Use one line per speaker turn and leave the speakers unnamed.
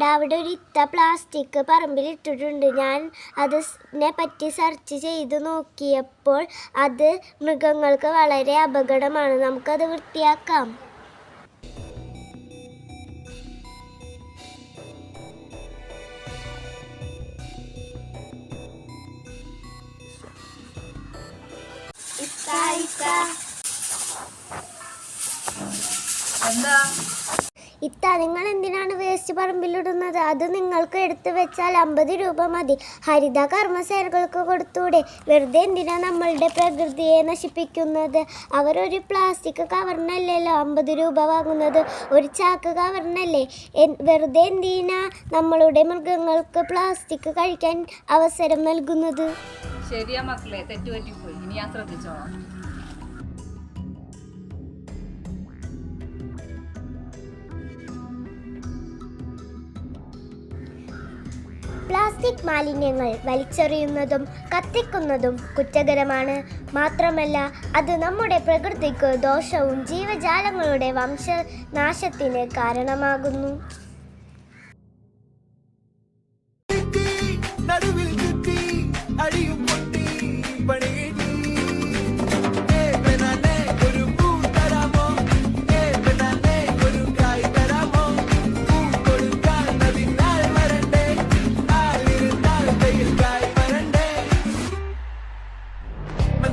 അവിടെ ഒരു പ്ലാസ്റ്റിക് പറമ്പിലിട്ടിട്ടുണ്ട്. ഞാൻ അതിനെ പറ്റി സെർച്ച് ചെയ്ത് നോക്കിയപ്പോൾ അത് മൃഗങ്ങൾക്ക് വളരെ അപകടമാണ്. നമുക്കത് വൃത്തിയാക്കാം. നിങ്ങൾ എന്തിനാണ് വേസ്റ്റ് പറമ്പിലിടുന്നത്? അത് നിങ്ങൾക്ക് എടുത്തു വെച്ചാൽ 50 രൂപ മതി. ഹരിത കർമ്മസേനകൾക്ക് കൊടുത്തൂടെ? വെറുതെ എന്തിനാ നമ്മളുടെ പ്രകൃതിയെ നശിപ്പിക്കുന്നത്? അവരൊരു പ്ലാസ്റ്റിക് കവറിനല്ലല്ലോ 50 രൂപ വാങ്ങുന്നത്, ഒരു ചാക്ക് കവറിനല്ലേ. വെറുതെ എന്തിനാ നമ്മളുടെ മൃഗങ്ങൾക്ക് പ്ലാസ്റ്റിക് കഴിക്കാൻ അവസരം നൽകുന്നത്?
ശരിയാ മക്കളെ, തെറ്റുപറ്റിപ്പോയി. ഇനി ഞാൻ ശ്രദ്ധിച്ചോളാം.
പ്ലാസ്റ്റിക് മാലിന്യങ്ങൾ വലിച്ചെറിയുന്നതും കത്തിക്കുന്നതും കുറ്റകരമാണ്. മാത്രമല്ല അത് നമ്മുടെ പ്രകൃതിക്ക് ദോഷവും ജീവജാലങ്ങളുടെ വംശനാശത്തിന് കാരണമാകുന്നു.